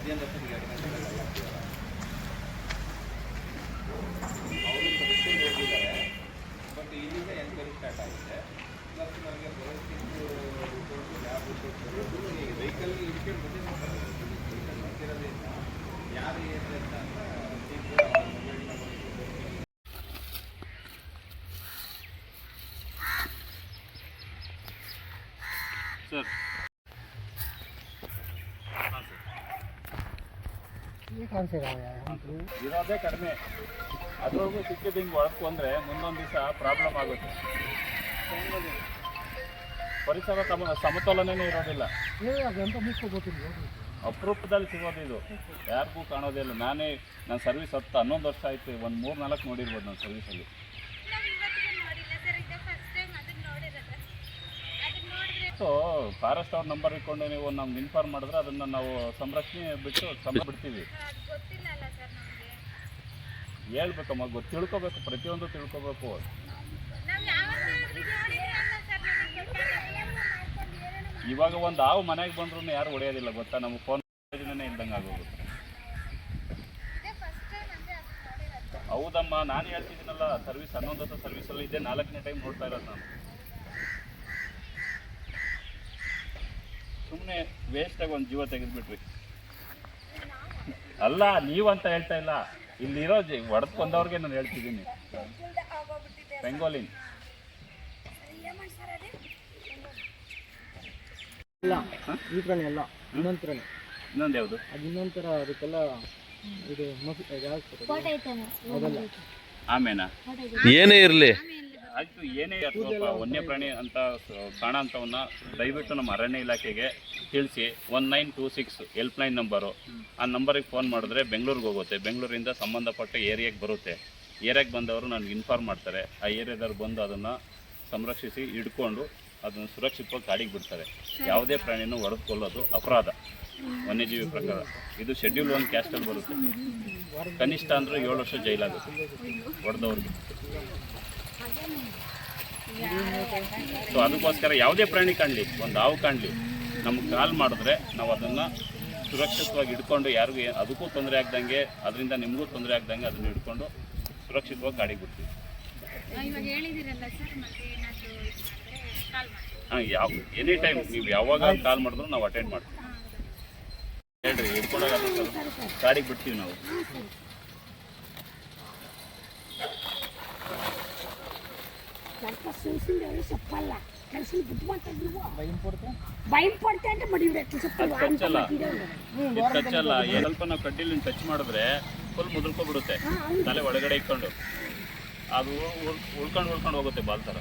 ಮಧ್ಯಾಹ್ನ 2 ಗಂಟೆಗೆಲ್ಲ ಅವರು ಪರೀಕ್ಷೆಗೆ ಹೋಗಿದ್ದಾರೆ. ಬಟ್ ಇಲ್ಲಿಂದ ಎನ್ಕ್ವೈರಿ ಸ್ಟಾರ್ಟ್ ಆಗಿದೆ. ಪ್ಲಸ್ ನನಗೆ ಫೋರೆನ್ಸಿಕ್ ಲ್ಯಾಬ್ ವೆಹಿಕಲ್ ಇಟ್ಕೊಂಡು ಬಂದಿರ್ತಾರೆ. ವೆಹಿಕಲ್ ಬರ್ತಿರೋದ್ರಿಂದ ಯಾರು ಏನು ಅಂತ ಸರ್. ಇರೋದೇ ಕಡಿಮೆ, ಅದ್ರೊಳಗೂ ಸಿಕ್ಕಿದ್ದು ಹಿಂಗೆ ಒಳಕ್ಕೆ ಬಂದರೆ ಮುಂದೊಂದು ದಿವಸ ಪ್ರಾಬ್ಲಮ್ ಆಗುತ್ತೆ. ಪರಿಸರ ಸಮತೋಲನೇ ಇರೋದಿಲ್ಲ. ಅಪರೂಪದಲ್ಲಿ ಸಿಗೋದು ಇದು, ಯಾರಿಗೂ ಕಾಣೋದೇ ಇಲ್ಲ. ನನ್ನ ಸರ್ವಿಸ್ 11 ವರ್ಷ ಆಯಿತು. ಒಂದು 3-4 ನೋಡಿರ್ಬೋದು ನನ್ನ ಸರ್ವಿಸಲ್ಲಿ. ಫಾರೆಸ್ಟ್ ಅವ್ರ ನಂಬರ್ ಇಟ್ಕೊಂಡು ನೀವು ನಮ್ಗೆ ಇನ್ಫಾರ್ಮ್ ಮಾಡಿದ್ರೆ ಅದನ್ನು ನಾವು ಸಂರಕ್ಷಣೆ ಬಿಟ್ಟು ಬಿಡ್ತೀವಿ. ಹೇಳ್ಬೇಕಮ್ಮ, ತಿಳ್ಕೊಬೇಕು, ಪ್ರತಿಯೊಂದು ತಿಳ್ಕೊಬೇಕು. ಇವಾಗ ಒಂದು ಹಾವು ಮನೆಗೆ ಬಂದ್ರೂ ಯಾರು ಹೊಡೆಯೋದಿಲ್ಲ ಗೊತ್ತಾ, ನಮ್ಗೆ ಫೋನ್ ಇಲ್ದಂಗೆ ಆಗೋಗುತ್ತೆ. ಹೌದಮ್ಮ, ನಾನು ಹೇಳ್ತಿದ್ದೀನಲ್ಲ, ಸರ್ವಿಸ್ 11 ವರ್ಷ ಸರ್ವಿಸಲ್ಲಿ ಇದೆ. 4ನೇ ಟೈಮ್ ನೋಡ್ತಾ ಇರೋದು ನಾನು. ಸುಮ್ಮನೆ ವೇಸ್ಟಾಗಿ ಒಂದು ಜೀವ ತೆಗೆದುಬಿಟ್ರಿ. ಅಲ್ಲ, ನೀವಂತ ಹೇಳ್ತಾ ಇಲ್ಲ, ಇಲ್ಲಿರೋ ಹೊಡೆದು ಕೊಂದವ್ರಿಗೆ ನಾನು ಹೇಳ್ತಿದ್ದೀನಿ. ಬೆಂಗೋಲಿನ್ ಇನ್ನೊಂದು ಯಾವುದು? ಇನ್ನೊಂಥರ ಅದಕ್ಕೆಲ್ಲ ಆಮೇನಾ ಏನೇ ಇರಲಿ ಆಯಿತು, ಏನೇ ಸ್ವಲ್ಪ ವನ್ಯ ಪ್ರಾಣಿ ಅಂತ ಕಾಣೋಂಥವನ್ನ ದಯವಿಟ್ಟು ನಮ್ಮ ಅರಣ್ಯ ಇಲಾಖೆಗೆ ತಿಳಿಸಿ. 1926 ಹೆಲ್ಪ್ಲೈನ್ ನಂಬರು. ಆ ನಂಬರಿಗೆ ಫೋನ್ ಮಾಡಿದ್ರೆ ಬೆಂಗಳೂರಿಗೆ ಹೋಗುತ್ತೆ. ಬೆಂಗಳೂರಿಂದ ಸಂಬಂಧಪಟ್ಟ ಏರಿಯಾಗೆ ಬರುತ್ತೆ. ಏರಿಯಾಗೆ ಬಂದವರು ನನಗೆ ಇನ್ಫಾರ್ಮ್ ಮಾಡ್ತಾರೆ. ಆ ಏರಿಯಾದವ್ರು ಬಂದು ಅದನ್ನು ಸಂರಕ್ಷಿಸಿ ಹಿಡ್ಕೊಂಡು ಅದನ್ನು ಸುರಕ್ಷಿತವಾಗಿ ಕಾಡಿಗೆ ಬಿಡ್ತಾರೆ. ಯಾವುದೇ ಪ್ರಾಣಿನೂ ಹೊಡೆದುಕೊಳ್ಳೋದು ಅಪರಾಧ ವನ್ಯಜೀವಿ ಪ್ರಕಾರ. ಇದು ಶೆಡ್ಯೂಲ್ 1 ಕ್ಯಾಸ್ಟಲ್ಲಿ ಬರುತ್ತೆ. ಕನಿಷ್ಠ ಅಂದರೆ 7 ವರ್ಷ ಜೈಲಾಗುತ್ತೆ ಹೊಡೆದವ್ರಿಗೆ. ಸೊ ಅದಕ್ಕೋಸ್ಕರ ಯಾವುದೇ ಪ್ರಾಣಿ ಕಾಣಲಿ, ಒಂದು ಹಾವು ಕಾಣಲಿ, ನಮ್ಗೆ ಕಾಲ್ ಮಾಡಿದ್ರೆ ನಾವು ಅದನ್ನು ಸುರಕ್ಷಿತವಾಗಿ ಹಿಡ್ಕೊಂಡು, ಯಾರಿಗೂ ಅದಕ್ಕೂ ತೊಂದರೆ ಆಗ್ದಂಗೆ, ಅದರಿಂದ ನಿಮಗೂ ತೊಂದರೆ ಆಗ್ದಂಗೆ ಅದನ್ನು ಹಿಡ್ಕೊಂಡು ಸುರಕ್ಷಿತವಾಗಿ ಕಾಡಿಗೆ ಬಿಡ್ತೀವಿ. ಹಾಂ, ಎನಿ ಟೈಮ್ ನೀವು ಯಾವಾಗ ಕಾಲ್ ಮಾಡಿದ್ರು ನಾವು ಅಟೆಂಡ್ ಮಾಡ್ತೀವಿ. ಹೇಳ್ರಿ, ಹಿಡ್ಕೊಂಡಾಗ ಕಾಡಿಗೆ ಬಿಡ್ತೀವಿ ನಾವು. ಕಚ್ಚಲ್ಲ. ಸ್ವಲ್ಪ ನಾವು ಕಡ್ಡಿಲಿ ಟಚ್ ಮಾಡಿದ್ರೆ ಫುಲ್ ಮುದುರ್ಕೊಬಿಡುತ್ತೆ. ತಲೆ ಒಳಗಡೆ ಇಟ್ಕೊಂಡು ಅದು ಉಳ್ಕೊಂಡು ಹೋಗುತ್ತೆ ಬಾಲ್ ಥರ.